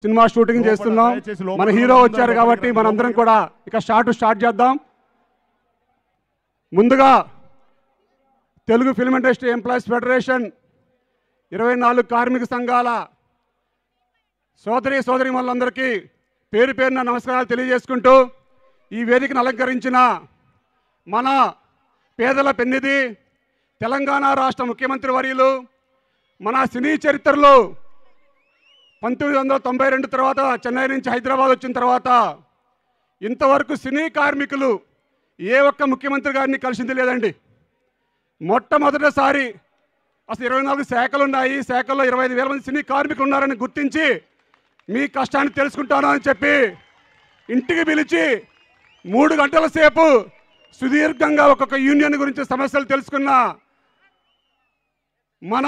Cinema shooting చేస్తున్నాం. మన hero వచ్చారు కాబట్టి మనందరం కూడా ఇక స్టార్ట్ చేద్దాం. ముందుగా Telugu film industry employees federation 24 కార్మిక సంఘాల సోదరీమణులందరికీ పేరు పేరున నమస్కారాలు తెలియజేసుకుంటూ ఈ వేదికను అలంకరించిన మన పేదల పెన్నిధి తెలంగాణ రాష్ట్ర ముఖ్యమంత్రి వర్యులు మన సినీ చరిత్రలో 1992 తర్వాత చెన్నై నుంచి హైదరాబాద్ వచ్చిన తర్వాత ఇంతవరకు సినీ కార్మికులు ఏ ఒక్క ముఖ్యమంత్రి గారిని కలిసింది లేదండి. మొట్టమొదటిసారి అసలు 24 శాఖలు ఉన్నాయి, శాఖల్లో 25,000 మంది సినీ కార్మికులు ఉన్నారని గుర్తించి మీ కష్టాన్ని తెలుసుకుంటాను అని చెప్పి ఇంటికి పిలిచి 3 గంటల సేపు సుదీర్ఘంగా ఒక్కొక్క యూనియన్ గురించి సమస్యలు తెలుసుకున్న మన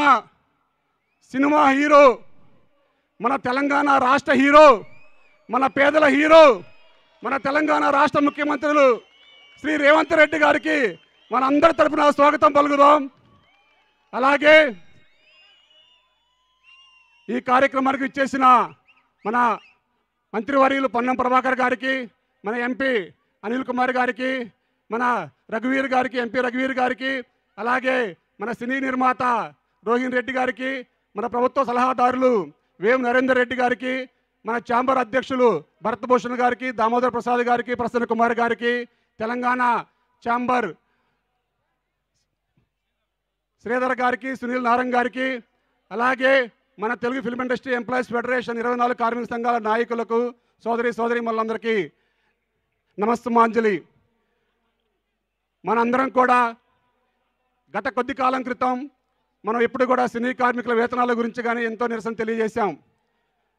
సినిమా హీరో, మన తెలంగాణ రాష్ట్ర హీరో, మన పేదల హీరో, మన తెలంగాణ రాష్ట్ర ముఖ్యమంత్రులు శ్రీ రేవంత్ రెడ్డి గారికి మన అందరి తరపున స్వాగతం పలుకుదాం. అలాగే ఈ కార్యక్రమానికి ఇచ్చేసిన మన మంత్రివర్యులు పొన్నం ప్రభాకర్ గారికి, మన ఎంపీ అనిల్ కుమార్ గారికి, మన రఘువీర్ గారికి, ఎంపీ రఘువీర్ గారికి, అలాగే మన సినీ నిర్మాత రోహిణ్ రెడ్డి గారికి, మన ప్రభుత్వ సలహాదారులు వేం నరేందర్ రెడ్డి గారికి, మన ఛాంబర్ అధ్యక్షులు భరతభూషణ్ గారికి, దామోదర్ ప్రసాద్ గారికి, ప్రసన్న కుమార్ గారికి, తెలంగాణ ఛాంబర్ శ్రీధర్ గారికి, సునీల్ నారంగ్ గారికి, అలాగే మన Telugu film industry employees federation 24 కార్మిక సంఘాల నాయకులకు, సోదరీమణులందరికీ నమస్తమాంజలి. మనందరం కూడా గత కొద్ది కాలం క్రితం మనం ఎప్పుడు కూడా సినీ కార్మికుల వేతనాల గురించి కానీ ఎంతో నిరసన తెలియజేశాం.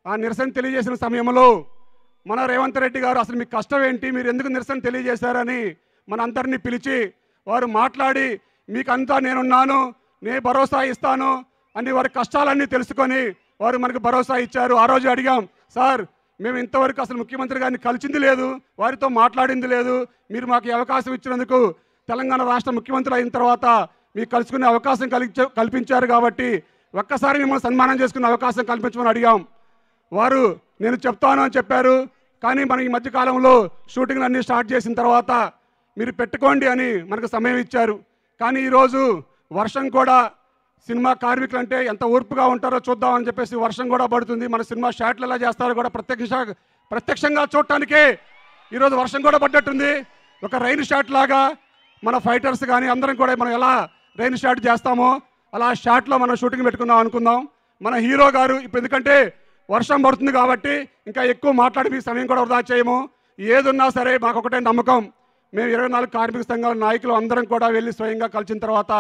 ఆ నిరసన తెలియజేసిన సమయంలో మన రేవంత్ రెడ్డి గారు అసలు మీకు కష్టం ఏంటి, మీరు ఎందుకు నిరసన తెలియజేశారని మనందరినీ పిలిచి వారు మాట్లాడి మీకు అంతా నేనున్నాను, నేను భరోసా ఇస్తాను అని వారి కష్టాలన్నీ తెలుసుకొని వారు మనకు భరోసా ఇచ్చారు. ఆ రోజు అడిగాం, సార్ మేము ఇంతవరకు అసలు ముఖ్యమంత్రి గారిని కలిసింది లేదు, వారితో మాట్లాడింది లేదు, మీరు మాకు ఈ అవకాశం ఇచ్చినందుకు తెలంగాణ రాష్ట్ర ముఖ్యమంత్రి అయిన తర్వాత మీకు కలుసుకునే అవకాశం కల్పించారు కాబట్టి ఒక్కసారి మిమ్మల్ని సన్మానం చేసుకునే అవకాశం కల్పించమని అడిగాం. వారు నేను చెప్తాను అని చెప్పారు. కానీ మనం ఈ మధ్యకాలంలో షూటింగ్లు అన్నీ స్టార్ట్ చేసిన తర్వాత మీరు పెట్టుకోండి అని మనకు సమయం ఇచ్చారు. కానీ ఈరోజు వర్షం కూడా, సినిమా కార్మికులు అంటే ఎంత ఓర్పుగా ఉంటారో చూద్దామని చెప్పేసి వర్షం కూడా పడుతుంది. మన సినిమా షాట్లు ఎలా చేస్తారో కూడా ప్రత్యక్షంగా చూడటానికే ఈరోజు వర్షం కూడా పడ్డట్టుంది. ఒక రైన్ షాట్ లాగా మన ఫైటర్స్ కానీ అందరం కూడా మనం ఎలా రైన్ షాట్ చేస్తామో అలా షాట్లో మనం షూటింగ్ పెట్టుకుందాం అనుకుందాం. మన హీరో గారు ఇప్పుడు ఎందుకంటే వర్షం పడుతుంది కాబట్టి ఇంకా ఎక్కువ మాట్లాడి మీ సమయం కూడా వృధా చేయము. ఏదున్నా సరే మాకు ఒకటే నమ్మకం, మేము 24 కార్మిక సంఘాల నాయకులు అందరం కూడా వెళ్ళి స్వయంగా కలిసిన తర్వాత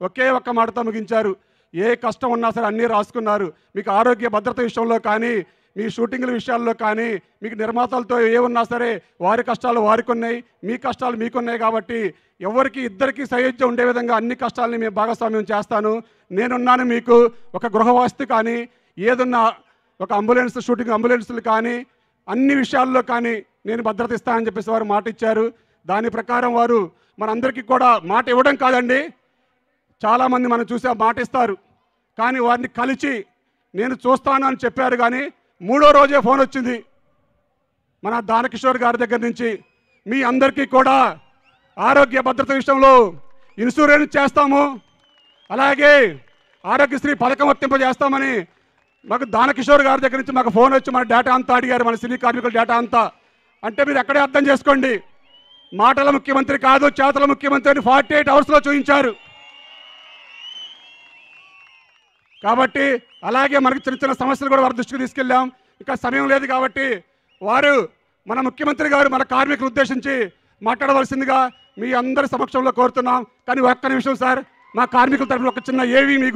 ఒకే ఒక్క మాటతో ముగించారు, ఏ కష్టం ఉన్నా సరే అన్నీ రాసుకున్నారు. మీకు ఆరోగ్య భద్రత విషయంలో కానీ, మీ షూటింగ్ల విషయాల్లో కానీ, మీకు నిర్మాతలతో ఏ ఉన్నా సరే వారి కష్టాలు వారికి ఉన్నాయి, మీ కష్టాలు మీకున్నాయి కాబట్టి ఎవరికి ఇద్దరికి సయోధ్య ఉండే విధంగా అన్ని కష్టాలని మేము భాగస్వామ్యం చేస్తాను. నేనున్నాను మీకు. ఒక గృహవసతి కానీ, ఏదన్నా ఒక అంబులెన్స్ షూటింగ్ అంబులెన్స్లు కానీ అన్ని విషయాల్లో కానీ నేను భద్రత ఇస్తానని చెప్పేసి వారు మాట ఇచ్చారు. దాని ప్రకారం వారు మనందరికీ కూడా మాట ఇవ్వడం కాదండి, చాలామంది మనం చూసే మాట ఇస్తారు కానీ వారిని కలిసి నేను చూస్తాను అని చెప్పారు. కానీ 3వ రోజే ఫోన్ వచ్చింది మన దానకిషోర్ గారి దగ్గర నుంచి, మీ అందరికీ కూడా ఆరోగ్య భద్రత విషయంలో ఇన్సూరెన్స్ చేస్తాము, అలాగే ఆరోగ్యశ్రీ పథకం వర్తింపజేస్తామని మాకు దానకిషోర్ గారి దగ్గర నుంచి మాకు ఫోన్ వచ్చి మన డేటా అంతా అడిగారు, మన సినీ కార్మికుల డేటా అంతా. అంటే మీరు ఎక్కడే అర్థం చేసుకోండి, మాటల ముఖ్యమంత్రి కాదు చేతల ముఖ్యమంత్రి అని 48 అవర్స్లో చూపించారు. కాబట్టి అలాగే మనకి చిన్న చిన్న సమస్యలు కూడా వారి దృష్టికి తీసుకెళ్ళాం. ఇంకా సమయం లేదు కాబట్టి వారు మన ముఖ్యమంత్రి గారు మన కార్మికులను ఉద్దేశించి మాట్లాడవలసిందిగా మీ అందరి సమక్షంలో కోరుతున్నాం. కానీ ఒక్క నిమిషం సార్, మా కార్మికుల తరఫున ఒక చిన్న ఏవి మీ